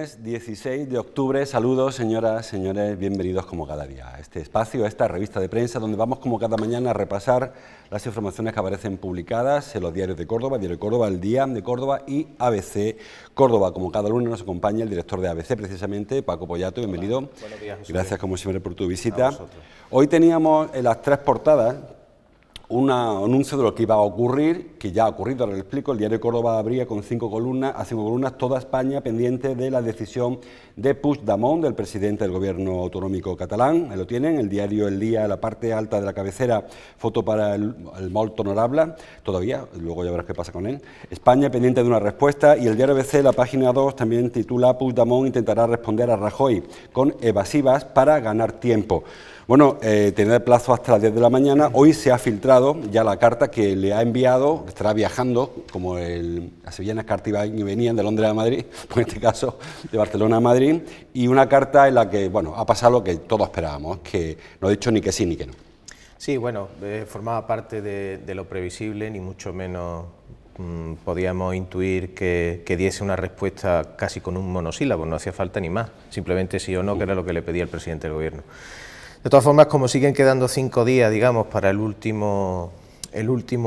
Lunes 16 de octubre, saludos señoras, señores, bienvenidos como cada día a este espacio, a esta revista de prensa donde vamos como cada mañana a repasar las informaciones que aparecen publicadas en los diarios de Córdoba, Diario de Córdoba, El Día de Córdoba y ABC Córdoba. Como cada lunes nos acompaña el director de ABC precisamente, Paco Pollato, bienvenido. Hola. Buenos días, José. Gracias como siempre por tu visita. Hoy teníamos en las tres portadas un anuncio de lo que iba a ocurrir, que ya ha ocurrido, ahora lo explico. El Diario de Córdoba abría con cinco columnas toda España pendiente de la decisión de Puigdemont, del presidente del gobierno autonómico catalán. Ahí lo tienen, el diario El Día, en la parte alta de la cabecera, foto para el molt honorable, todavía, luego ya verás qué pasa con él. España pendiente de una respuesta, y el diario ABC, la página 2, también titula Puigdemont intentará responder a Rajoy con evasivas para ganar tiempo. Bueno, tener plazo hasta las 10 de la mañana. Hoy se ha filtrado ya la carta que le ha enviado, estará viajando, como las sevillanas cartas iban y venían de Londres a Madrid, en este caso de Barcelona a Madrid, y una carta en la que, bueno, ha pasado lo que todos esperábamos, que no ha dicho ni que sí ni que no. Sí, bueno, formaba parte de lo previsible, ni mucho menos podíamos intuir que diese una respuesta casi con un monosílabo, no hacía falta ni más, simplemente sí o no, que era lo que le pedía el presidente del gobierno. De todas formas, como siguen quedando 5 días, digamos, para el último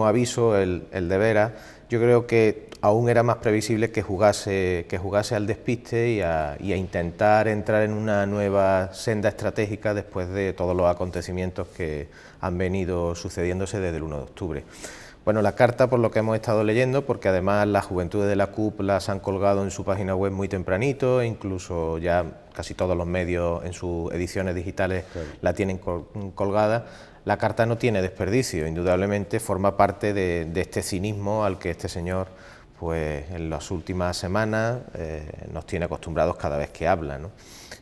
aviso, el de veras, yo creo que aún era más previsible que jugase al despiste y a intentar entrar en una nueva senda estratégica después de todos los acontecimientos que han venido sucediéndose desde el 1 de octubre. Bueno, la carta, por lo que hemos estado leyendo, porque además las juventudes de la CUP las han colgado en su página web muy tempranito, e incluso ya casi todos los medios en sus ediciones digitales la tienen colgada. La carta no tiene desperdicio, indudablemente forma parte de este cinismo al que este señor, pues en las últimas semanas nos tiene acostumbrados cada vez que habla, ¿no?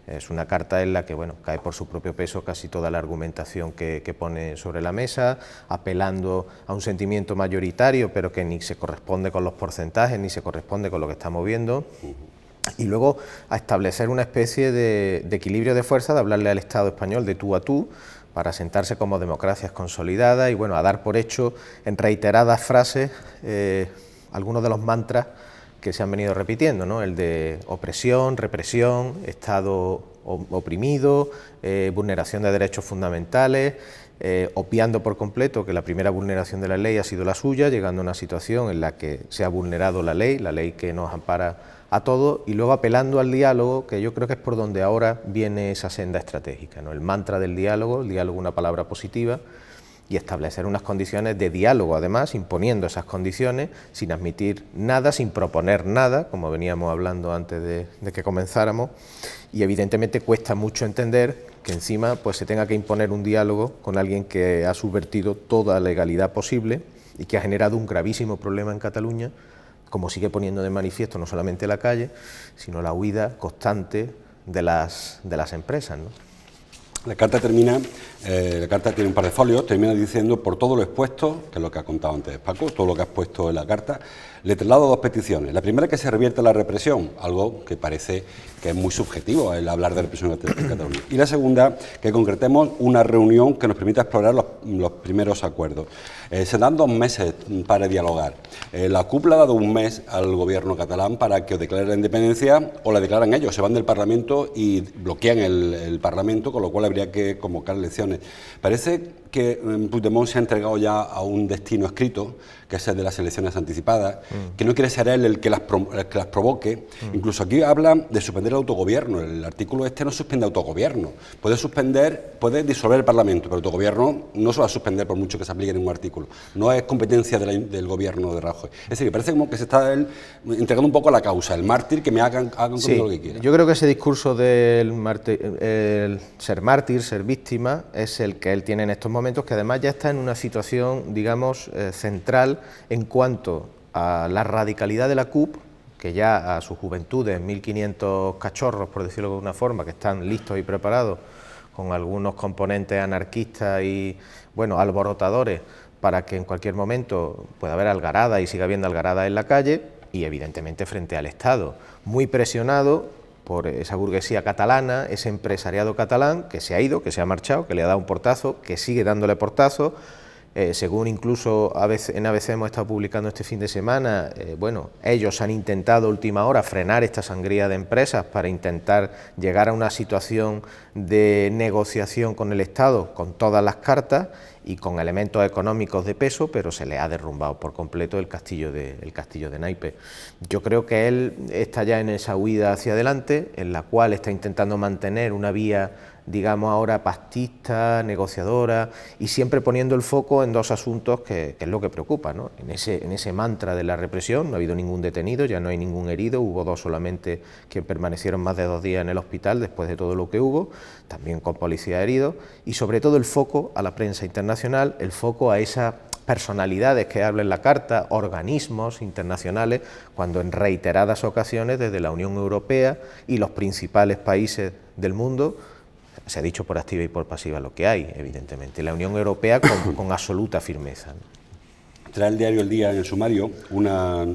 Es una carta en la que, bueno, cae por su propio peso casi toda la argumentación que pone sobre la mesa, apelando a un sentimiento mayoritario, pero que ni se corresponde con los porcentajes, ni se corresponde con lo que estamos viendo. Y luego a establecer una especie de equilibrio de fuerza, de hablarle al Estado español de tú a tú, para sentarse como democracias consolidadas y, bueno, a dar por hecho en reiteradas frases algunos de los mantras que se han venido repitiendo, ¿no? El de opresión, represión, Estado oprimido, vulneración de derechos fundamentales, obviando por completo que la primera vulneración de la ley ha sido la suya, llegando a una situación en la que se ha vulnerado la ley que nos ampara a todos, y luego apelando al diálogo, que yo creo que es por donde ahora viene esa senda estratégica, ¿no? El mantra del diálogo, el diálogo una palabra positiva, y establecer unas condiciones de diálogo, además, imponiendo esas condiciones, sin admitir nada, sin proponer nada, como veníamos hablando antes de que comenzáramos, y evidentemente cuesta mucho entender que encima pues se tenga que imponer un diálogo con alguien que ha subvertido toda legalidad posible y que ha generado un gravísimo problema en Cataluña, como sigue poniendo de manifiesto no solamente la calle, sino la huida constante de las empresas, ¿no? La carta tiene un par de folios, termina diciendo: por todo lo expuesto, que es lo que ha contado antes Paco, todo lo que has puesto en la carta, le traslado 2 peticiones. La primera, que se revierta la represión, algo que parece que es muy subjetivo el hablar de represión en Cataluña. Y la segunda, que concretemos una reunión que nos permita explorar los primeros acuerdos. Se dan 2 meses para dialogar. La CUP le ha dado 1 mes al gobierno catalán para que o declare la independencia o la declaran ellos, se van del Parlamento y bloquean el Parlamento, con lo cual habría que convocar elecciones. Parece que Puigdemont se ha entregado ya a un destino escrito, que es el de las elecciones anticipadas, que no quiere ser él el que las provoque. Incluso aquí habla de suspender el autogobierno. El artículo este no suspende autogobierno. Puede disolver el Parlamento, pero el autogobierno no se va a suspender por mucho que se aplique en un artículo. No es competencia del gobierno de Rajoy. Es decir, que parece como que se está él entregando un poco a la causa, el mártir, que me hagan conmigo lo que quieran. Yo creo que ese discurso del ser mártir, ser víctima, es el que él tiene en estos momentos, que además ya está en una situación, digamos, central en cuanto a la radicalidad de la CUP, que ya a sus juventudes, 1.500 cachorros, por decirlo de alguna forma, que están listos y preparados, con algunos componentes anarquistas y, bueno, alborotadores, para que en cualquier momento pueda haber algarada y siga habiendo algarada en la calle, y evidentemente frente al Estado, muy presionado por esa burguesía catalana, ese empresariado catalán que se ha ido, que se ha marchado, que le ha dado un portazo, que sigue dándole portazo, según incluso en ABC hemos estado publicando este fin de semana, bueno, ellos han intentado a última hora frenar esta sangría de empresas para intentar llegar a una situación de negociación con el Estado con todas las cartas y con elementos económicos de peso, pero se le ha derrumbado por completo el castillo de naipes. Yo creo que él está ya en esa huida hacia adelante, en la cual está intentando mantener una vía, digamos ahora pactista, negociadora, y siempre poniendo el foco en dos asuntos que es lo que preocupa, ¿no? En ese mantra de la represión. No ha habido ningún detenido, ya no hay ningún herido, hubo 2 solamente que permanecieron más de 2 días en el hospital después de todo lo que hubo, también con policías heridos, y sobre todo el foco a la prensa internacional, el foco a esas personalidades que habla en la carta, organismos internacionales, cuando en reiteradas ocasiones desde la Unión Europea y los principales países del mundo se ha dicho por activa y por pasiva lo que hay, evidentemente. La Unión Europea con absoluta firmeza, ¿no? Trae el diario El Día en el sumario una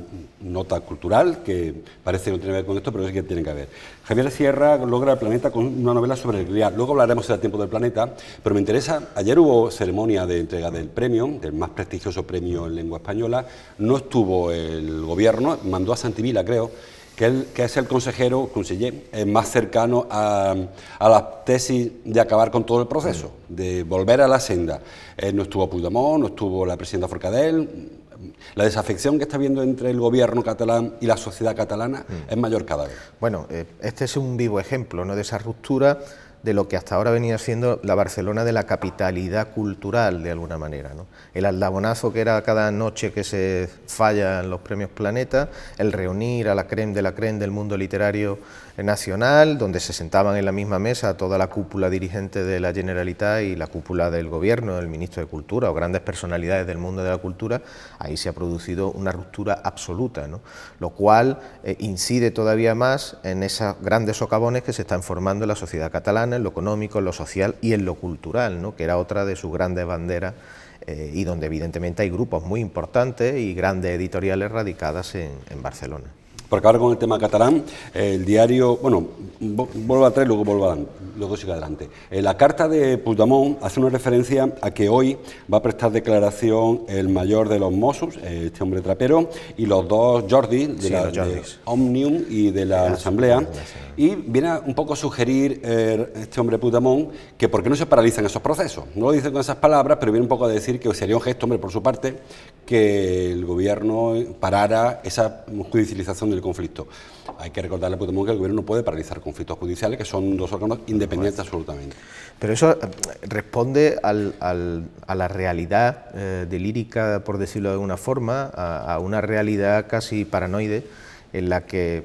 nota cultural que parece no tener que ver con esto, pero sí que tiene que ver. Javier Sierra logra el planeta con una novela sobre el grial. Luego hablaremos del tiempo del planeta, pero me interesa, ayer hubo ceremonia de entrega del premio, del más prestigioso premio en lengua española. No estuvo el gobierno, mandó a Santivila, creo, que es el conseller más cercano a la tesis de acabar con todo el proceso, de volver a la senda. No estuvo Puigdemont, no estuvo la presidenta Forcadell. La desafección que está habiendo entre el gobierno catalán y la sociedad catalana es mayor cada vez. Bueno, este es un vivo ejemplo, ¿no?, de esa ruptura de lo que hasta ahora venía siendo la Barcelona de la capitalidad cultural, de alguna manera, ¿no? El aldabonazo que era cada noche que se falla en los premios Planeta, el reunir a la crème del mundo literario nacional, donde se sentaban en la misma mesa toda la cúpula dirigente de la Generalitat y la cúpula del gobierno, el ministro de Cultura o grandes personalidades del mundo de la cultura. Ahí se ha producido una ruptura absoluta, ¿no?, lo cual incide todavía más en esos grandes socavones que se están formando en la sociedad catalana, en lo económico, en lo social y en lo cultural, ¿no?, que era otra de sus grandes banderas, y donde evidentemente hay grupos muy importantes y grandes editoriales radicadas en Barcelona. Por acabar con el tema catalán, el diario, bueno, vuelvo atrás y luego sigue adelante. La carta de Puigdemont hace una referencia a que hoy va a prestar declaración el mayor de los Mossos, este hombre trapero, y los 2 Jordi, de Òmnium y de la Asamblea, y viene un poco a sugerir este hombre Puigdemont que por qué no se paralizan esos procesos. No lo dice con esas palabras, pero viene un poco a decir que sería un gesto, hombre, por su parte, que el gobierno parara esa judicialización del conflicto. Hay que recordarle a Puigdemont que el gobierno no puede paralizar conflictos judiciales, que son 2 órganos independientes absolutamente. Pero eso responde a la realidad delírica, por decirlo de alguna forma, a una realidad casi paranoide en la que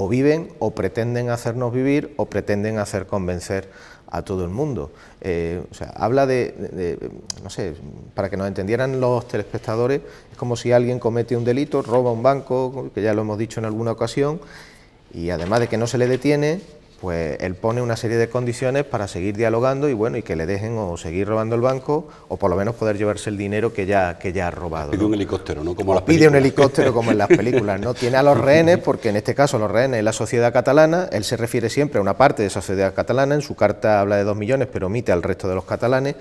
o viven o pretenden hacernos vivir o pretenden hacer convencer a todo el mundo. O sea, habla no sé, para que nos entendieran los telespectadores, es como si alguien comete un delito, roba un banco, que ya lo hemos dicho en alguna ocasión, y además de que no se le detiene, pues él pone una serie de condiciones para seguir dialogando y bueno, y que le dejen o seguir robando el banco o por lo menos poder llevarse el dinero que ya ha robado. Pide un helicóptero, ¿no? Como pide un helicóptero como en las películas, ¿no? Tiene a los rehenes, porque en este caso los rehenes es la sociedad catalana. Él se refiere siempre a una parte de esa sociedad catalana, en su carta habla de 2 millones, pero omite al resto de los catalanes.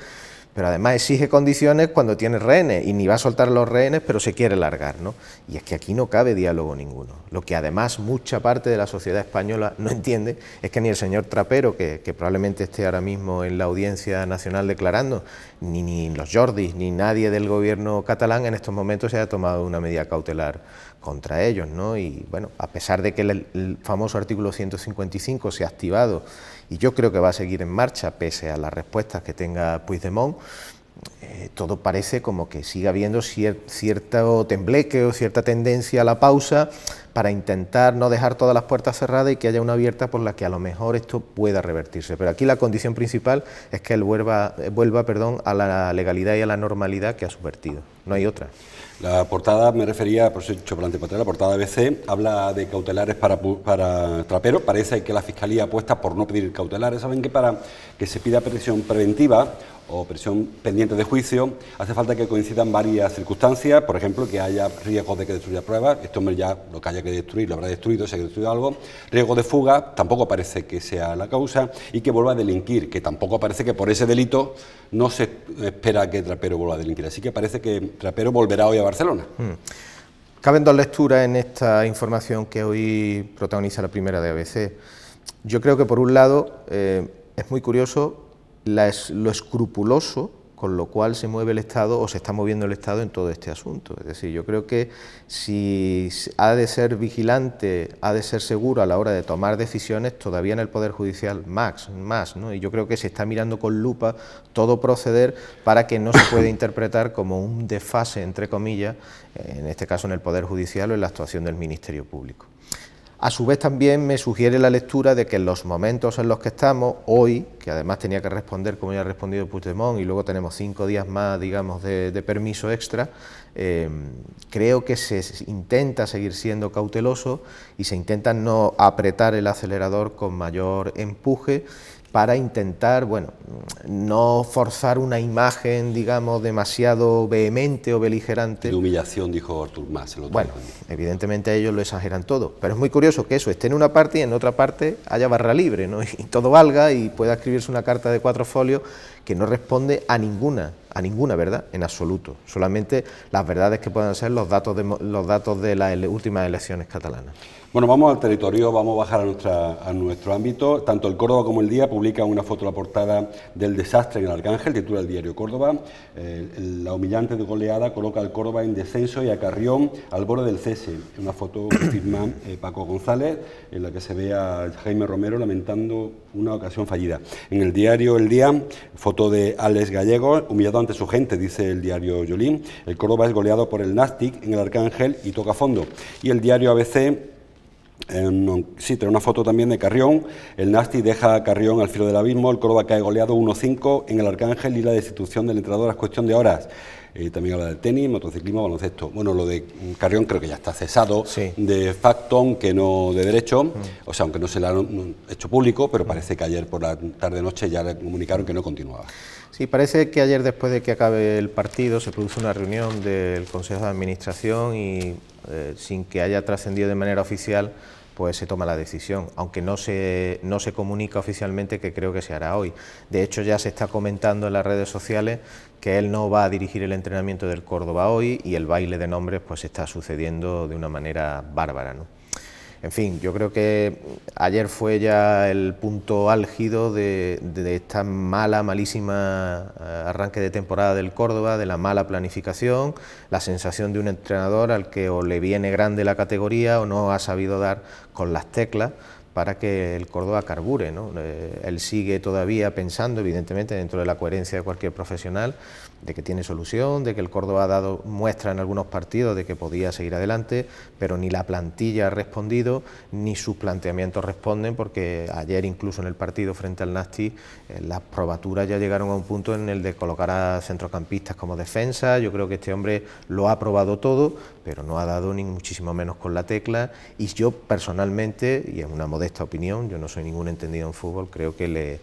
Pero además exige condiciones cuando tiene rehenes y ni va a soltar a los rehenes, pero se quiere largar, ¿no? Y es que aquí no cabe diálogo ninguno. Lo que además mucha parte de la sociedad española no entiende es que ni el señor Trapero, que probablemente esté ahora mismo en la Audiencia Nacional declarando, ni los Jordis, ni nadie del gobierno catalán en estos momentos se haya tomado una medida cautelar contra ellos, ¿no? Y bueno, a pesar de que el famoso artículo 155 se ha activado y yo creo que va a seguir en marcha pese a las respuestas que tenga Puigdemont, todo parece como que siga habiendo cierto tembleque o cierta tendencia a la pausa para intentar no dejar todas las puertas cerradas y que haya una abierta por la que a lo mejor esto pueda revertirse. Pero aquí la condición principal es que él vuelva a la legalidad y a la normalidad que ha subvertido, no hay otra. La portada, me refería, por eso he dicho por delante, la portada de ABC habla de cautelares para Trapero. Parece que la Fiscalía apuesta por no pedir cautelares. Saben que para que se pida prisión preventiva o prisión pendiente de juicio, hace falta que coincidan varias circunstancias, por ejemplo, que haya riesgo de que destruya pruebas, este hombre ya lo que haya que destruir lo habrá destruido, si ha destruido algo, riesgo de fuga, tampoco parece que sea la causa, y que vuelva a delinquir, que tampoco parece que por ese delito no se espera que Trapero vuelva a delinquir, así que parece que Trapero volverá hoy a Barcelona. Caben dos lecturas en esta información que hoy protagoniza la primera de ABC. Yo creo que por un lado es muy curioso lo escrupuloso con lo cual se mueve el Estado o se está moviendo el Estado en todo este asunto. Es decir, yo creo que si ha de ser vigilante, ha de ser seguro a la hora de tomar decisiones, todavía en el Poder Judicial más, ¿no? Y yo creo que se está mirando con lupa todo proceder para que no se pueda interpretar como un desfase, entre comillas, en este caso en el Poder Judicial o en la actuación del Ministerio Público. A su vez también me sugiere la lectura de que en los momentos en los que estamos, hoy, que además tenía que responder como ya ha respondido Puigdemont y luego tenemos 5 días más, digamos, de permiso extra, creo que se intenta seguir siendo cauteloso y se intenta no apretar el acelerador con mayor empuje para intentar, bueno, no forzar una imagen, digamos, demasiado vehemente o beligerante. De humillación, dijo Artur Mas. Bueno, evidentemente ellos lo exageran todo, pero es muy curioso que eso esté en una parte y en otra parte haya barra libre, ¿no? Y todo valga y pueda escribirse una carta de 4 folios que no responde a ninguna verdad, en absoluto. Solamente las verdades que puedan ser los datos de las últimas elecciones catalanas. Bueno, vamos al territorio, vamos a bajar a nuestro ámbito. Tanto el Córdoba como el Día publican una foto a la portada del desastre en el Arcángel, titula el diario Córdoba. La humillante goleada coloca al Córdoba en descenso y a Carrión al borde del cese. Una foto que firma Paco González, en la que se ve a Jaime Romero lamentando una ocasión fallida. En el diario El Día, foto de Alex Gallego, humillado ante su gente, dice el diario Yolín. El Córdoba es goleado por el Nàstic en el Arcángel y toca fondo. Y el diario ABC... sí, tiene una foto también de Carrión. El Nàstic deja a Carrión al filo del abismo, el Córdoba cae goleado 1-5 en el Arcángel y la destitución del entrenador es cuestión de horas. También habla del tenis, motociclismo, baloncesto. Bueno, lo de Carrión creo que ya está cesado, sí, de facto, aunque no de derecho, o sea, aunque no se le ha hecho público, pero parece que ayer por la tarde-noche ya le comunicaron que no continuaba. Sí, parece que ayer, después de que acabe el partido, se produce una reunión del Consejo de Administración y sin que haya trascendido de manera oficial, pues se toma la decisión, aunque no se comunica oficialmente, que creo que se hará hoy. De hecho, ya se está comentando en las redes sociales que él no va a dirigir el entrenamiento del Córdoba hoy y el baile de nombres pues está sucediendo de una manera bárbara, ¿no? En fin, yo creo que ayer fue ya el punto álgido de esta malísima arranque de temporada del Córdoba, de la mala planificación, la sensación de un entrenador al que o le viene grande la categoría o no ha sabido dar con las teclas para que el Córdoba carbure, ¿no? Él sigue todavía pensando, evidentemente, dentro de la coherencia de cualquier profesional, de que tiene solución, de que el Córdoba ha dado muestra en algunos partidos de que podía seguir adelante, pero ni la plantilla ha respondido, ni sus planteamientos responden, porque ayer incluso en el partido frente al Nàstic las probaturas ya llegaron a un punto en el de colocar a centrocampistas como defensa. Yo creo que este hombre lo ha probado todo, pero no ha dado ni muchísimo menos con la tecla, y yo personalmente, y es una modesta opinión, yo no soy ningún entendido en fútbol, creo que le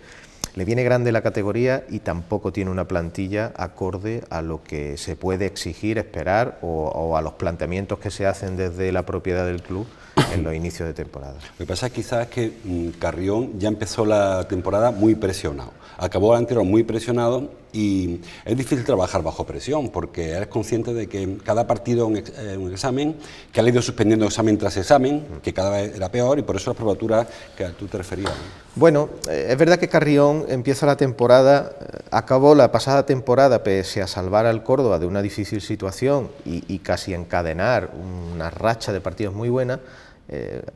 viene grande la categoría y tampoco tiene una plantilla acorde a lo que se puede exigir, esperar o a los planteamientos que se hacen desde la propiedad del club en los inicios de temporada. Lo que pasa quizás es que Carrión ya empezó la temporada muy presionado, acabó la anterior muy presionado y es difícil trabajar bajo presión porque eres consciente de que cada partido es un examen, que ha ido suspendiendo examen tras examen, que cada vez era peor y por eso las probaturas que tú te referías, ¿no? Bueno, es verdad que Carrión empieza la temporada, acabó la pasada temporada pese a salvar al Córdoba de una difícil situación y casi encadenar una racha de partidos muy buena.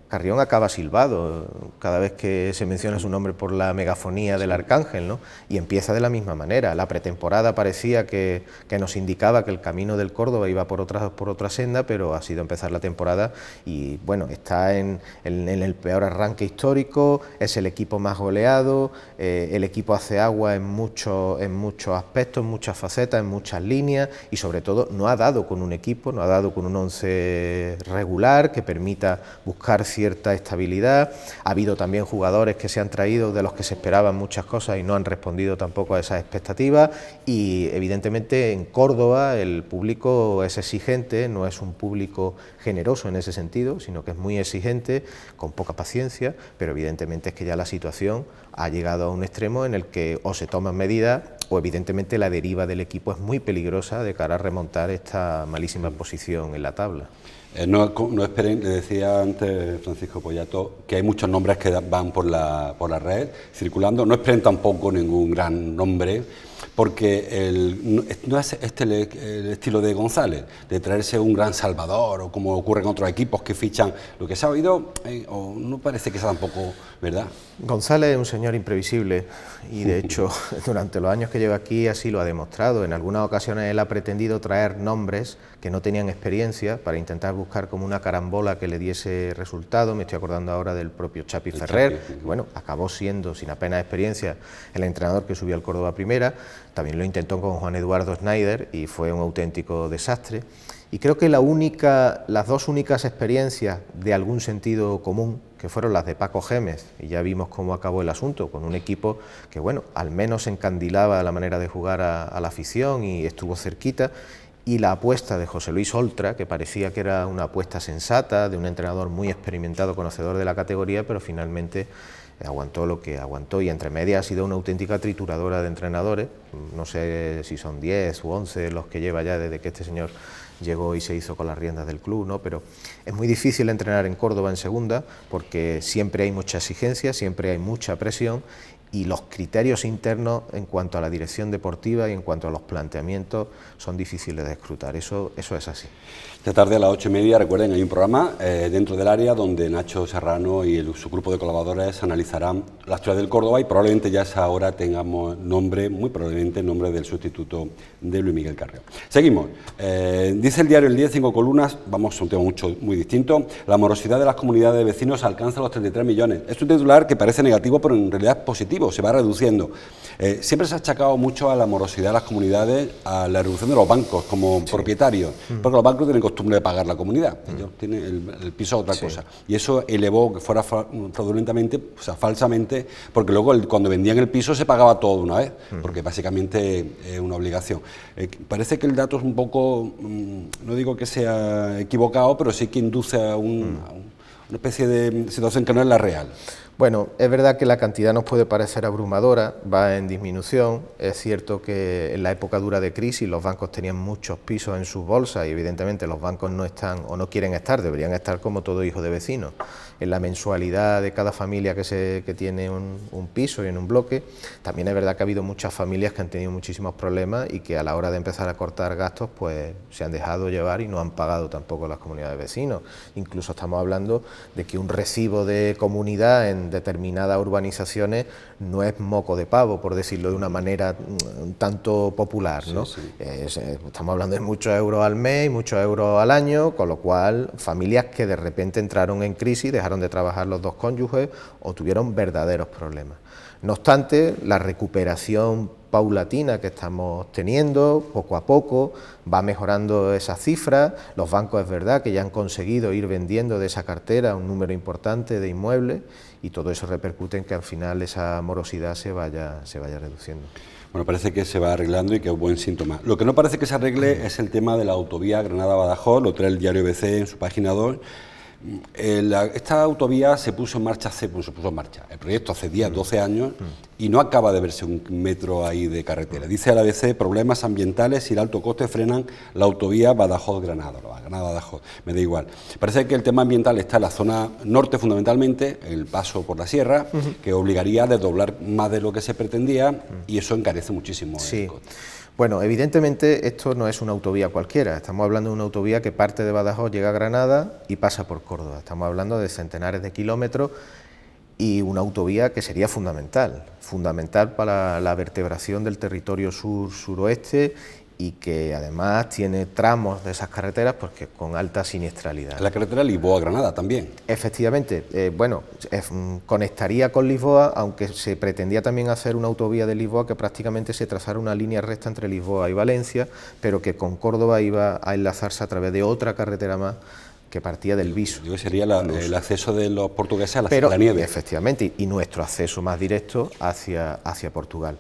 Carrión acaba silbado cada vez que se menciona su nombre por la megafonía del Arcángel, ¿no? Y empieza de la misma manera. La pretemporada parecía que nos indicaba que el camino del Córdoba iba por otra senda, pero ha sido empezar la temporada y bueno, está en el peor arranque histórico, es el equipo más goleado, el equipo hace agua en muchos aspectos, en muchas facetas, en muchas líneas y sobre todo no ha dado con un equipo, no ha dado con un once regular que permita buscar cierta estabilidad. Ha habido también jugadores que se han traído de los que se esperaban muchas cosas y no han respondido tampoco a esas expectativas, y evidentemente en Córdoba el público es exigente, no es un público generoso en ese sentido, sino que es muy exigente, con poca paciencia, pero evidentemente es que ya la situación ha llegado a un extremo en el que o se toman medidas o evidentemente la deriva del equipo es muy peligrosa de cara a remontar esta malísima posición en la tabla. No esperen, le decía antes Francisco Pollato, que hay muchos nombres que van por la red circulando, no esperen tampoco ningún gran nombre, porque no es el estilo de González, de traerse un gran salvador, o como ocurre en otros equipos que fichan. Lo que se ha oído, o no parece que sea tampoco verdad. González es un señor imprevisible y de hecho durante los años que lleva aquí así lo ha demostrado. En algunas ocasiones él ha pretendido traer nombres que no tenían experiencia para intentar buscar como una carambola que le diese resultado. Me estoy acordando ahora del propio Chapi Ferrer, que bueno, acabó siendo sin apenas experiencia el entrenador que subió al Córdoba a Primera. También lo intentó con Juan Eduardo Schneider y fue un auténtico desastre. Y creo que las dos únicas experiencias de algún sentido común, que fueron las de Paco Gémez, y ya vimos cómo acabó el asunto, con un equipo que, bueno, al menos encandilaba la manera de jugar a la afición y estuvo cerquita, y la apuesta de José Luis Oltra, que parecía que era una apuesta sensata, de un entrenador muy experimentado, conocedor de la categoría, pero finalmente aguantó lo que aguantó, y entre medias ha sido una auténtica trituradora de entrenadores. No sé si son 10 u 11 los que lleva ya desde que este señor llegó y se hizo con las riendas del club, ¿no? Pero es muy difícil entrenar en Córdoba en segunda porque siempre hay mucha exigencia, siempre hay mucha presión, y los criterios internos en cuanto a la dirección deportiva y en cuanto a los planteamientos son difíciles de escrutar. Eso es así. Esta tarde a las 8:30, recuerden, hay un programa dentro del área donde Nacho Serrano y su grupo de colaboradores analizarán la historia del Córdoba, y probablemente ya a esa hora tengamos muy probablemente nombre del sustituto de Luis Miguel Carrión. Seguimos. Dice el diario El Día, 5 columnas, vamos a un tema muy distinto. La morosidad de las comunidades de vecinos alcanza los 33 millones. Es un titular que parece negativo, pero en realidad es positivo, se va reduciendo. Siempre se ha achacado mucho a la morosidad de las comunidades, a la reducción de los bancos como propietarios, porque los bancos tienen costumbre de pagar la comunidad, ellos tienen el piso a otra cosa, y eso elevó que fuera fraudulentamente, o sea, falsamente, porque luego cuando vendían el piso se pagaba todo de una vez, porque básicamente es una obligación. Parece que el dato es un poco, no digo que sea equivocado, pero sí que induce a una especie de situación que no es la real. Bueno, es verdad que la cantidad nos puede parecer abrumadora, va en disminución. Es cierto que en la época dura de crisis los bancos tenían muchos pisos en sus bolsas y evidentemente los bancos no están o no quieren estar, deberían estar como todo hijo de vecino, en la mensualidad de cada familia que tiene un piso y en un bloque. También es verdad que ha habido muchas familias que han tenido muchísimos problemas y que a la hora de empezar a cortar gastos pues se han dejado llevar y no han pagado tampoco las comunidades de vecinos. Incluso estamos hablando de que un recibo de comunidad en determinadas urbanizaciones no es moco de pavo, por decirlo de una manera un tanto popular, ¿no? Sí, sí. Estamos hablando de muchos euros al mes y muchos euros al año, con lo cual familias que de repente entraron en crisis, dejaron de trabajar los dos cónyuges o tuvieron verdaderos problemas. No obstante, la recuperación paulatina que estamos teniendo, poco a poco, va mejorando esas cifras. Los bancos es verdad que ya han conseguido ir vendiendo de esa cartera un número importante de inmuebles y todo eso repercute en que al final esa morosidad se vaya reduciendo. Bueno, parece que se va arreglando y que es buen síntoma. Lo que no parece que se arregle es el tema de la autovía Granada-Badajoz, lo trae el diario ABC en su página 2. Esta autovía se puso en marcha, el proyecto hace 10, 12 años y no acaba de verse un metro ahí de carretera. Dice el ABC, problemas ambientales y el alto coste frenan la autovía Badajoz-Granada, Granada-Badajoz, me da igual. Parece que el tema ambiental está en la zona norte fundamentalmente, el paso por la sierra, que obligaría a desdoblar más de lo que se pretendía y eso encarece muchísimo el coste. Bueno, evidentemente esto no es una autovía cualquiera, estamos hablando de una autovía que parte de Badajoz, llega a Granada y pasa por Córdoba. Estamos hablando de centenares de kilómetros y una autovía que sería fundamental para la vertebración del territorio sur-suroeste y que además tiene tramos de esas carreteras porque con alta siniestralidad. La carretera Lisboa-Granada también. Efectivamente, conectaría con Lisboa, aunque se pretendía también hacer una autovía de Lisboa que prácticamente se trazara una línea recta entre Lisboa y Valencia, pero que con Córdoba iba a enlazarse a través de otra carretera más que partía del Viso. Digo, sería el acceso de los portugueses a la nieve. Efectivamente, y nuestro acceso más directo hacia Portugal.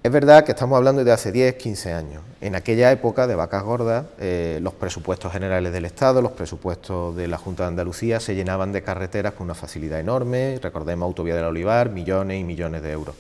Es verdad que estamos hablando de hace 10, 15 años. En aquella época de vacas gordas, los presupuestos generales del Estado, los presupuestos de la Junta de Andalucía se llenaban de carreteras con una facilidad enorme. Recordemos Autovía del Olivar, millones y millones de euros.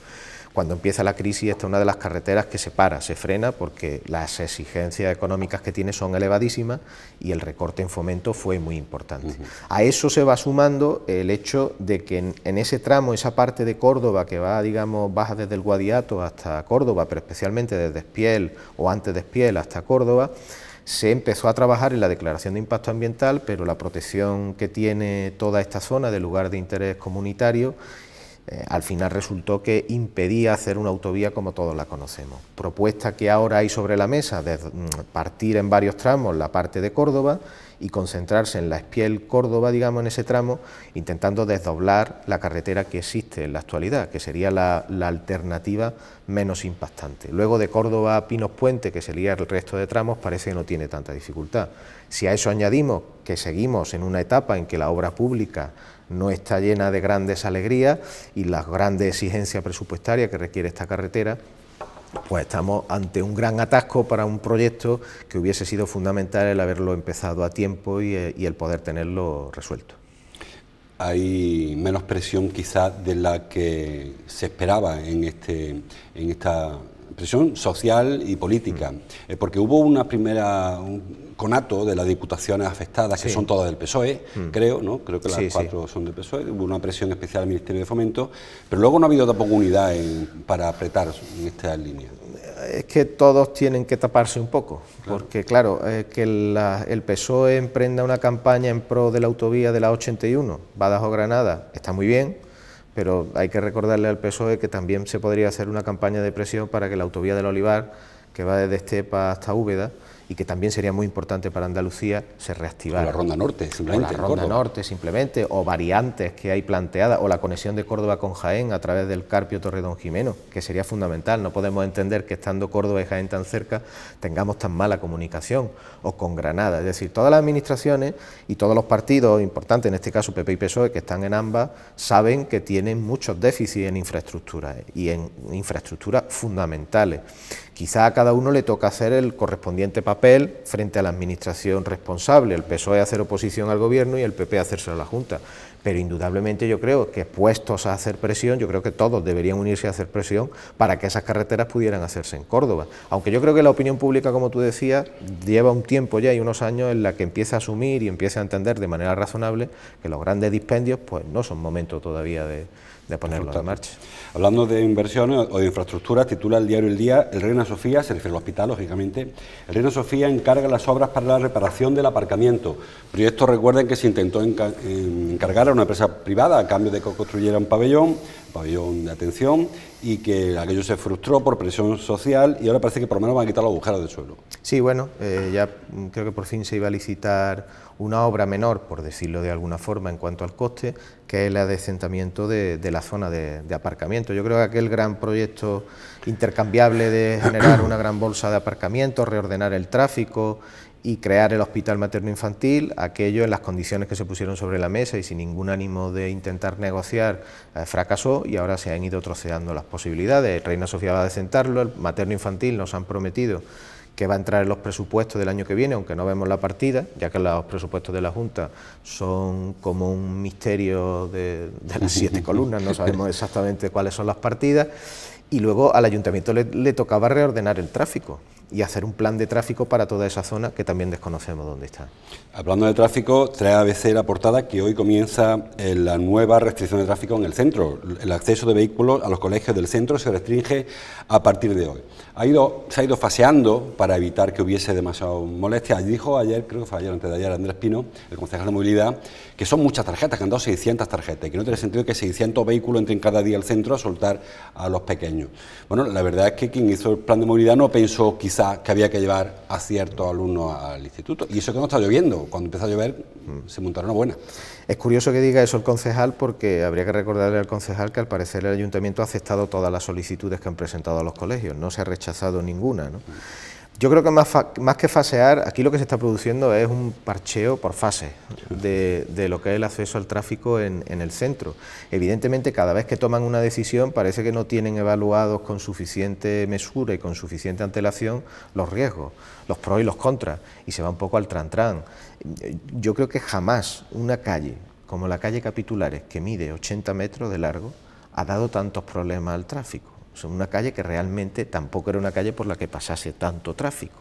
Cuando empieza la crisis, esta es una de las carreteras que se para, se frena, porque las exigencias económicas que tiene son elevadísimas y el recorte en fomento fue muy importante. A eso se va sumando el hecho de que en ese tramo, esa parte de Córdoba que va, digamos, baja desde el Guadiato hasta Córdoba, pero especialmente desde Espiel o antes de Espiel hasta Córdoba, se empezó a trabajar en la declaración de impacto ambiental, pero la protección que tiene toda esta zona de lugar de interés comunitario al final resultó que impedía hacer una autovía como todos la conocemos. Propuesta que ahora hay sobre la mesa de partir en varios tramos la parte de Córdoba y concentrarse en la Espiel-Córdoba, digamos, en ese tramo, intentando desdoblar la carretera que existe en la actualidad, que sería la alternativa menos impactante. Luego de Córdoba a Pinos Puente, que sería el resto de tramos, parece que no tiene tanta dificultad. Si a eso añadimos que seguimos en una etapa en que la obra pública no está llena de grandes alegrías y las grandes exigencias presupuestarias que requiere esta carretera, pues estamos ante un gran atasco para un proyecto que hubiese sido fundamental el haberlo empezado a tiempo y el poder tenerlo resuelto. Hay menos presión quizá de la que se esperaba en esta presión social y política, porque hubo un conato de las diputaciones afectadas, que son todas del PSOE, creo, ¿no? Creo que las cuatro son del PSOE, hubo una presión especial al Ministerio de Fomento, pero luego no ha habido tampoco unidad para apretar en esta línea. Es que todos tienen que taparse un poco, porque claro, que el PSOE emprenda una campaña en pro de la autovía de la 81, Badajoz-Granada, está muy bien, pero hay que recordarle al PSOE que también se podría hacer una campaña de presión para que la autovía del Olivar, que va desde Estepa hasta Úbeda, y que también sería muy importante para Andalucía, se reactivara. O la Ronda Norte, simplemente. O la Ronda Norte, simplemente, o variantes que hay planteadas, o la conexión de Córdoba con Jaén a través del Carpio Torredón Jimeno, que sería fundamental. No podemos entender que estando Córdoba y Jaén tan cerca tengamos tan mala comunicación, o con Granada. Es decir, todas las administraciones y todos los partidos importantes, en este caso PP y PSOE, que están en ambas, saben que tienen muchos déficits en infraestructuras, y en infraestructuras fundamentales. Quizá a cada uno le toca hacer el correspondiente papel frente a la administración responsable, el PSOE hacer oposición al gobierno y el PP hacérselo a la Junta, pero indudablemente yo creo que puestos a hacer presión, yo creo que todos deberían unirse a hacer presión para que esas carreteras pudieran hacerse en Córdoba, aunque yo creo que la opinión pública, como tú decías, lleva un tiempo ya y unos años en la que empieza a asumir y empieza a entender de manera razonable que los grandes dispendios pues no son momento todavía de ponerlo en marcha. Hablando de inversiones o de infraestructuras, titula el diario El Día, el Reina Sofía, se refiere al hospital, lógicamente, el Reina Sofía encarga las obras para la reparación del aparcamiento. Proyecto, recuerden que se intentó encargar a una empresa privada a cambio de que construyera un pabellón de atención, y que aquello se frustró por presión social y ahora parece que por lo menos van a quitar los agujeros del suelo. Sí, bueno, ya creo que por fin se iba a licitar una obra menor, por decirlo de alguna forma, en cuanto al coste, que es el adecentamiento de la zona de aparcamiento. Yo creo que aquel gran proyecto intercambiable de generar una gran bolsa de aparcamiento, reordenar el tráfico y crear el hospital materno-infantil, aquello en las condiciones que se pusieron sobre la mesa y sin ningún ánimo de intentar negociar, fracasó, y ahora se han ido troceando las posibilidades. Reina Sofía va a adecentarlo, el materno-infantil nos han prometido que va a entrar en los presupuestos del año que viene, aunque no vemos la partida, ya que los presupuestos de la Junta son como un misterio de las 7 columnas, no sabemos exactamente cuáles son las partidas, y luego al Ayuntamiento le tocaba reordenar el tráfico y hacer un plan de tráfico para toda esa zona que también desconocemos dónde está. Hablando de tráfico, trae ABC la portada que hoy comienza la nueva restricción de tráfico en el centro. El acceso de vehículos a los colegios del centro se restringe a partir de hoy. Se ha ido faseando para evitar que hubiese demasiado molestia. Dijo ayer, creo que fue ayer, antes de ayer, Andrés Pino, el concejal de movilidad, que son muchas tarjetas, que han dado 600 tarjetas, y que no tiene sentido que 600 vehículos entren cada día al centro a soltar a los pequeños. Bueno, la verdad es que quien hizo el plan de movilidad no pensó quizá que había que llevar a ciertos alumnos al instituto, y eso que no está lloviendo. Cuando empieza a llover se montará una buena. Es curioso que diga eso el concejal, porque habría que recordarle al concejal que al parecer el ayuntamiento ha aceptado todas las solicitudes que han presentado a los colegios, no se ha rechazado ninguna, ¿no? Yo creo que más que fasear, aquí lo que se está produciendo es un parcheo por fases de lo que es el acceso al tráfico en el centro. Evidentemente, cada vez que toman una decisión parece que no tienen evaluados con suficiente mesura y con suficiente antelación los riesgos, los pros y los contras, y se va un poco al trantrán. Yo creo que jamás una calle como la calle Capitulares, que mide 80 metros de largo, ha dado tantos problemas al tráfico. Es una calle que realmente tampoco era una calle por la que pasase tanto tráfico,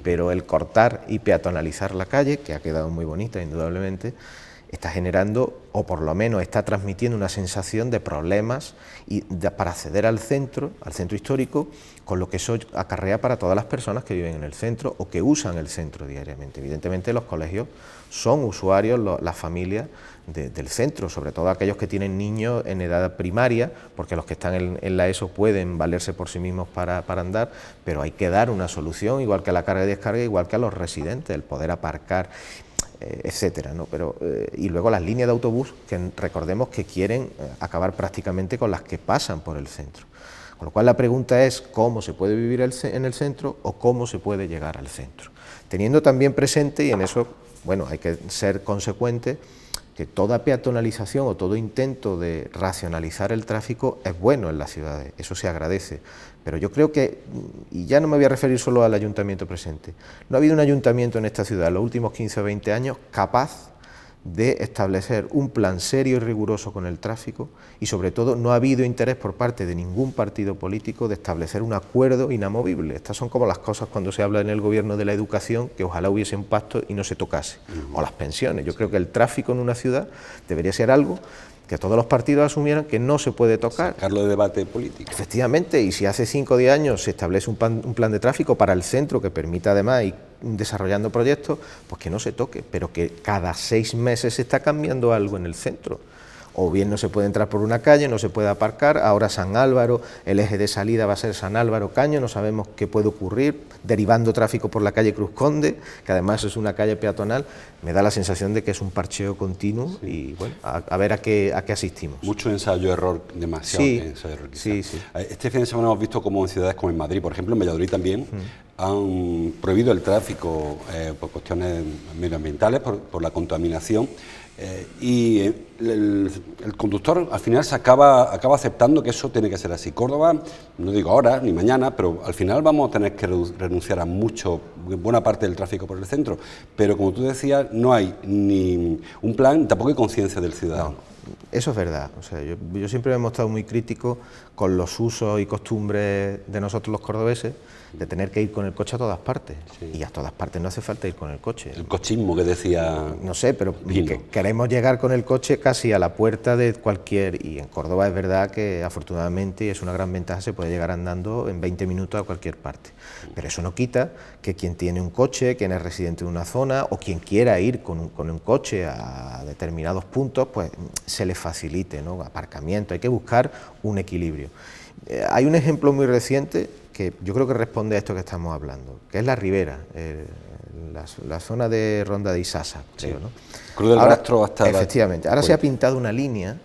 pero el cortar y peatonalizar la calle, que ha quedado muy bonita indudablemente, está generando, o por lo menos está transmitiendo una sensación de problemas para acceder al centro histórico, con lo que eso acarrea para todas las personas que viven en el centro o que usan el centro diariamente. Evidentemente los colegios son usuarios, las familias del centro, sobre todo aquellos que tienen niños en edad primaria, porque los que están en la ESO pueden valerse por sí mismos para andar, pero hay que dar una solución, igual que a la carga y descarga, igual que a los residentes, el poder aparcar, etcétera, ¿no? Y luego las líneas de autobús, que recordemos que quieren acabar prácticamente con las que pasan por el centro. Con lo cual la pregunta es cómo se puede vivir en el centro o cómo se puede llegar al centro. Teniendo también presente, y en eso, bueno, hay que ser consecuente, que toda peatonalización o todo intento de racionalizar el tráfico es bueno en las ciudades, eso se agradece, pero yo creo que, y ya no me voy a referir solo al ayuntamiento presente, no ha habido un ayuntamiento en esta ciudad en los últimos 15 o 20 años capaz de establecer un plan serio y riguroso con el tráfico, y sobre todo no ha habido interés por parte de ningún partido político de establecer un acuerdo inamovible. Estas son como las cosas cuando se habla en el gobierno de la educación, que ojalá hubiese un pacto y no se tocase, o las pensiones. Yo creo que el tráfico en una ciudad debería ser algo que todos los partidos asumieran que no se puede tocar. Sacarlo de debate político. Efectivamente, y si hace 5 o 10 años se establece un plan de tráfico para el centro que permita además ir desarrollando proyectos, pues que no se toque, pero que cada 6 meses se está cambiando algo en el centro. O bien no se puede entrar por una calle, no se puede aparcar, ahora San Álvaro, el eje de salida va a ser San Álvaro-Caño, no sabemos qué puede ocurrir, derivando tráfico por la calle Cruz Conde, que además es una calle peatonal. Me da la sensación de que es un parcheo continuo, sí. Y bueno, a ver a qué asistimos. Mucho ensayo-error, demasiado ensayo-error. Sí. Este fin de semana hemos visto como en ciudades como en Madrid, por ejemplo, en Valladolid también, han prohibido el tráfico por cuestiones medioambientales, por la contaminación. Y el conductor al final se acaba aceptando que eso tiene que ser así. Córdoba, no digo ahora ni mañana, pero al final vamos a tener que renunciar a buena parte del tráfico por el centro, pero como tú decías, no hay ni un plan, tampoco hay conciencia del ciudadano. No, eso es verdad. O sea, yo siempre hemos estado muy crítico con los usos y costumbres de nosotros los cordobeses, de tener que ir con el coche a todas partes, sí. Y a todas partes no hace falta ir con el coche. El cochismo que decía... No sé, pero queremos llegar con el coche casi a la puerta de cualquier... Y en Córdoba es verdad que afortunadamente, y es una gran ventaja, se puede llegar andando en 20 minutos a cualquier parte. Pero eso no quita que quien tiene un coche, quien es residente de una zona, o quien quiera ir con un coche a determinados puntos, pues se le facilite, ¿no? Aparcamiento, hay que buscar un equilibrio. Hay un ejemplo muy reciente que yo creo que responde a esto que estamos hablando, que es la Ribera, la zona de Ronda de Isasa, creo, ¿no? Cruz del Rastro hasta... Efectivamente, ahora se ha pintado una línea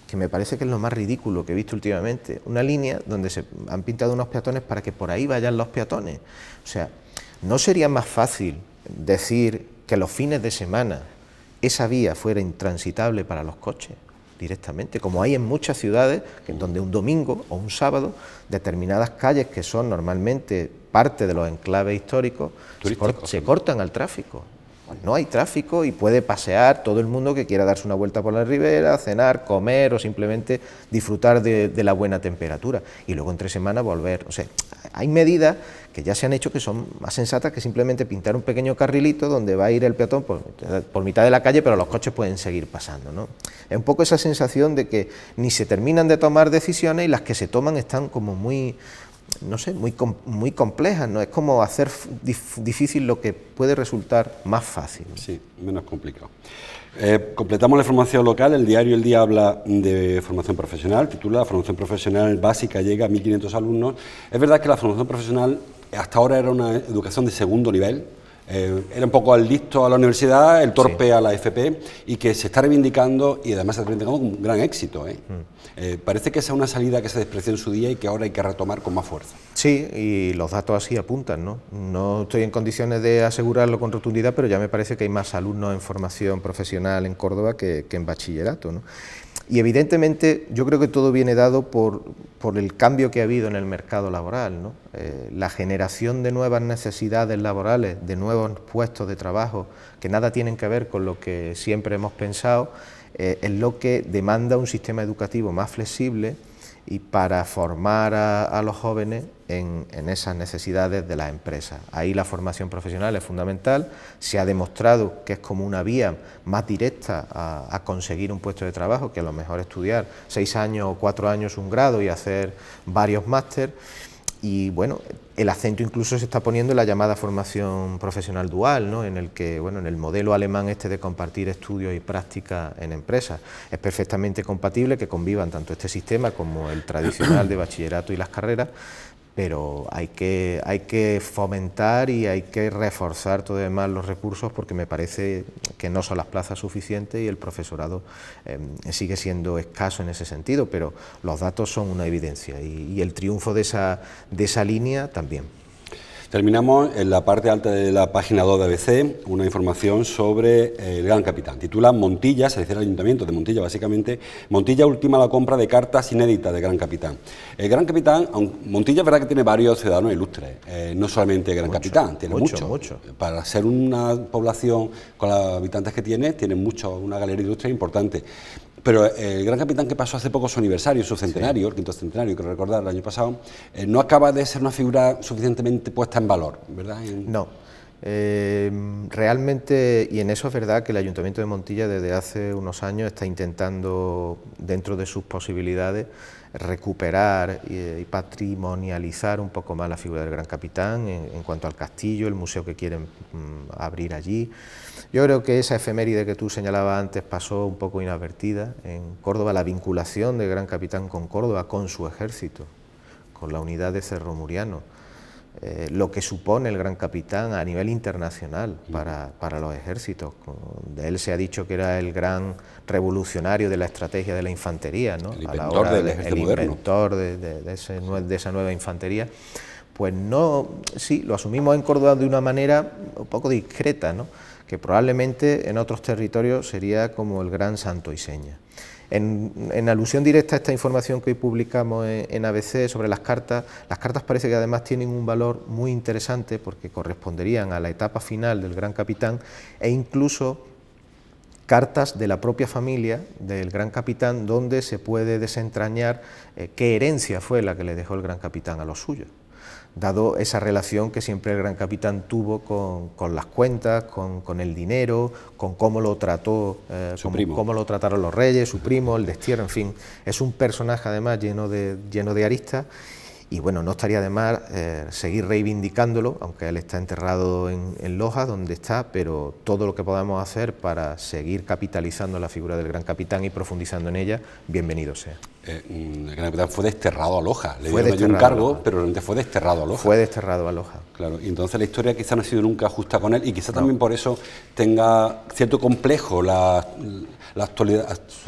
que me parece que es lo más ridículo que he visto últimamente, una línea donde se han pintado unos peatones para que por ahí vayan los peatones. O sea, ¿no sería más fácil decir que los fines de semana esa vía fuera intransitable para los coches? Directamente, como hay en muchas ciudades, en donde un domingo o un sábado, determinadas calles que son normalmente parte de los enclaves históricos, se cortan al tráfico. Pues no hay tráfico y puede pasear todo el mundo que quiera darse una vuelta por la ribera, cenar, comer o simplemente disfrutar de la buena temperatura. Y luego entre semana volver. O sea, hay medidas que ya se han hecho que son más sensatas que simplemente pintar un pequeño carrilito donde va a ir el peatón por mitad de la calle, pero los coches pueden seguir pasando, ¿no? Es un poco esa sensación de que ni se terminan de tomar decisiones y las que se toman están como muy, no sé, muy complejas, ¿no? Es como hacer difícil lo que puede resultar más fácil. Sí, menos complicado. Completamos la formación local. El diario El Día habla de formación profesional, titula Formación profesional básica llega a 1.500 alumnos. Es verdad que la formación profesional hasta ahora era una educación de segundo nivel, era un poco el listo a la universidad, el torpe a la FP, y que se está reivindicando y además se está reivindicando con un gran éxito. Parece que esa es una salida que se despreció en su día y que ahora hay que retomar con más fuerza. Sí, y los datos así apuntan, ¿no? No estoy en condiciones de asegurarlo con rotundidad, pero ya me parece que hay más alumnos en formación profesional en Córdoba que en bachillerato, ¿no? Y evidentemente yo creo que todo viene dado por el cambio que ha habido en el mercado laboral, ¿no? La generación de nuevas necesidades laborales, de nuevos puestos de trabajo que nada tienen que ver con lo que siempre hemos pensado, es lo que demanda un sistema educativo más flexible y para formar a los jóvenes en esas necesidades de las empresas. Ahí la formación profesional es fundamental, se ha demostrado que es como una vía más directa a conseguir un puesto de trabajo, que a lo mejor estudiar 6 años o 4 años un grado y hacer varios máster. Y bueno, el acento incluso se está poniendo en la llamada formación profesional dual, ¿no? En el que, bueno, en el modelo alemán de compartir estudios y práctica en empresas. Es perfectamente compatible que convivan tanto este sistema como el tradicional de bachillerato y las carreras, pero hay que fomentar y hay que reforzar todavía más los recursos, porque me parece que no son las plazas suficientes y el profesorado sigue siendo escaso en ese sentido, pero los datos son una evidencia y el triunfo de esa línea también. Terminamos en la parte alta de la página 2 de ABC, una información sobre el Gran Capitán. Titula Montilla, se dice el Ayuntamiento de Montilla básicamente, Montilla ultima la compra de cartas inéditas de Gran Capitán. El Gran Capitán, Montilla es verdad que tiene varios ciudadanos ilustres, no solamente el Gran Capitán, tiene mucho. Para ser una población con los habitantes que tiene mucho, una galería ilustre importante. Pero el Gran Capitán, que pasó hace poco su aniversario, su centenario, el 5º centenario, quiero recordar, el año pasado, no acaba de ser una figura suficientemente puesta en valor, ¿verdad? No. Realmente, y en eso es verdad que el Ayuntamiento de Montilla desde hace unos años está intentando, dentro de sus posibilidades, recuperar y patrimonializar un poco más la figura del Gran Capitán en cuanto al castillo, el museo que quieren abrir allí. Yo creo que esa efeméride que tú señalabas antes pasó un poco inadvertida. En Córdoba, la vinculación del Gran Capitán con Córdoba, con su ejército, con la unidad de Cerro Muriano, lo que supone el Gran Capitán a nivel internacional para los ejércitos. De él se ha dicho que era el gran revolucionario de la estrategia de la infantería, ¿no? El inventor del ejército moderno. El inventor de esa nueva infantería. Pues no, sí, lo asumimos en Córdoba de una manera un poco discreta, ¿no? Que probablemente en otros territorios sería como el gran santo y seña. En alusión directa a esta información que hoy publicamos en ABC sobre las cartas parece que además tienen un valor muy interesante porque corresponderían a la etapa final del Gran Capitán e incluso cartas de la propia familia del Gran Capitán donde se puede desentrañar qué herencia fue la que le dejó el Gran Capitán a los suyos, dado esa relación que siempre el Gran Capitán tuvo con las cuentas, con el dinero, con cómo lo trató, cómo lo trataron los reyes, su primo, el destierro, en fin. Es un personaje además lleno de aristas y bueno, no estaría de más seguir reivindicándolo, aunque él está enterrado en Loja, donde está, pero todo lo que podamos hacer para seguir capitalizando la figura del Gran Capitán y profundizando en ella, bienvenido sea. El Gran Capitán fue desterrado a Loja, le dieron un cargo, pero realmente fue desterrado a Loja. Fue desterrado a Loja. Claro, y entonces la historia quizá no ha sido nunca justa con él y quizá también por eso tenga cierto complejo la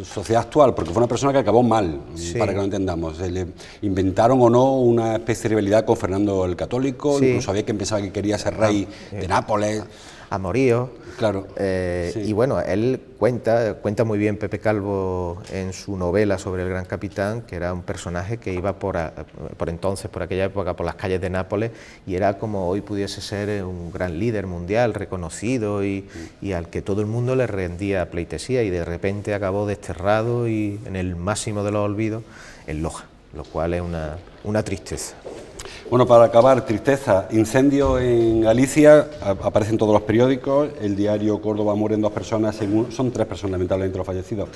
sociedad actual, porque fue una persona que acabó mal, para que lo entendamos. Se le inventaron o no una especie de rivalidad con Fernando el Católico, incluso había quien pensaba que quería ser rey de Nápoles. Amorío. Claro. Y bueno, él cuenta muy bien Pepe Calvo en su novela sobre el Gran Capitán, que era un personaje que iba por aquella época, por las calles de Nápoles, y era como hoy pudiese ser un gran líder mundial, reconocido y al que todo el mundo le rendía pleitesía, y de repente acabó desterrado y en el máximo de los olvidos en Loja, lo cual es una tristeza. Bueno, para acabar, tristeza, incendio en Galicia, aparece en todos los periódicos, el diario Córdoba mueren 2 personas, son 3 personas lamentablemente los fallecidos,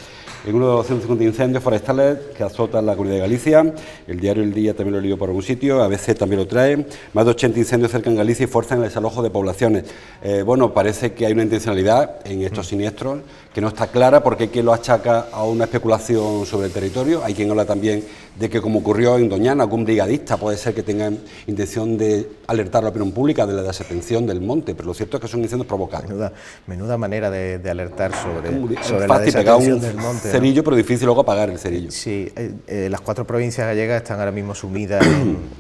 en uno de los 150 incendios forestales que azotan la comunidad de Galicia. El diario El Día también lo he leído por algún sitio, ABC también lo trae, más de 80 incendios cerca en Galicia y fuerzan el desalojo de poblaciones. Bueno, parece que hay una intencionalidad en estos siniestros que no está clara, porque hay quien lo achaca a una especulación sobre el territorio, hay quien habla también de que, como ocurrió en Doñana, algún brigadista puede ser que tenga intención de alertar a la opinión pública de la desatención del monte, pero lo cierto es que son incendios provocados. Menuda manera de alertar sobre la desatención del monte. Cerillo, ¿no? Pero difícil luego apagar el cerillo. Sí, las 4 provincias gallegas están ahora mismo sumidas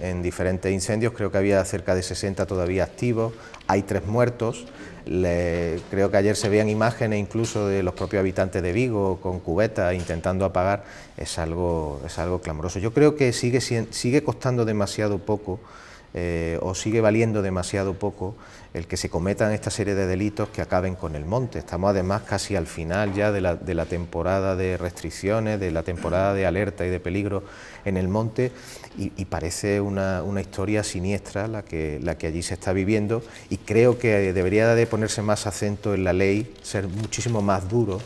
en diferentes incendios, creo que había cerca de 60 todavía activos, hay 3 muertos. Creo que ayer se veían imágenes incluso de los propios habitantes de Vigo con cubetas intentando apagar. Es algo clamoroso. Yo creo que sigue costando demasiado poco o sigue valiendo demasiado poco el que se cometan esta serie de delitos que acaben con el monte. Estamos además casi al final ya de la temporada de restricciones, de la temporada de alerta y de peligro en el monte, y parece una historia siniestra la que allí se está viviendo, y creo que debería de ponerse más acento en la ley, ser muchísimo más duro,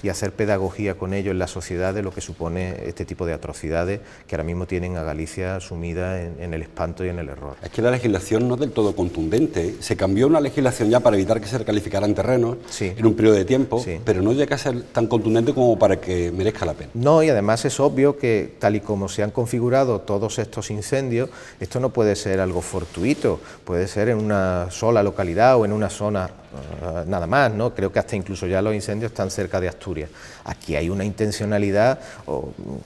y hacer pedagogía con ello en la sociedad de lo que supone este tipo de atrocidades que ahora mismo tienen a Galicia sumida en el espanto y en el error. Es que la legislación no es del todo contundente. Se cambió una legislación ya para evitar que se recalificaran terrenos en un periodo de tiempo, pero no llega a ser tan contundente como para que merezca la pena. No, y además es obvio que tal y como se han configurado todos estos incendios, esto no puede ser algo fortuito, puede ser en una sola localidad o en una zona nada más, ¿no? Creo que hasta incluso ya los incendios están cerca de Asturias. Aquí hay una intencionalidad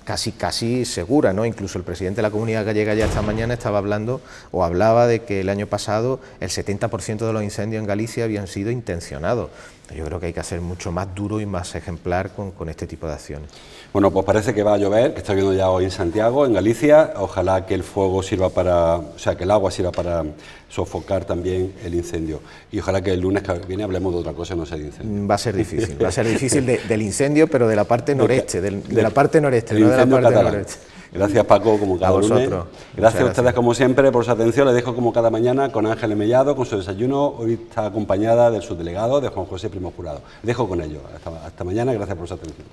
casi segura, ¿no? Incluso el presidente de la Comunidad Gallega ya esta mañana hablaba de que el año pasado el 70% de los incendios en Galicia habían sido intencionados. Yo creo que hay que hacer mucho más duro y más ejemplar con este tipo de acciones. Bueno, pues parece que va a llover, que está lloviendo ya hoy en Santiago, en Galicia. Ojalá que el fuego sirva que el agua sirva para sofocar también el incendio. Y ojalá que el lunes que viene hablemos de otra cosa, no sea de incendio. Va a ser difícil del incendio, pero de la parte noreste, de la parte noreste, no de la parte noreste. Gracias, Paco, como cada lunes. Gracias a ustedes, como siempre, por su atención. Les dejo como cada mañana con Ángeles Mellado, con su desayuno. Hoy está acompañada del subdelegado, de Juan José Primo Jurado. Les dejo con ellos. Hasta mañana, gracias por su atención.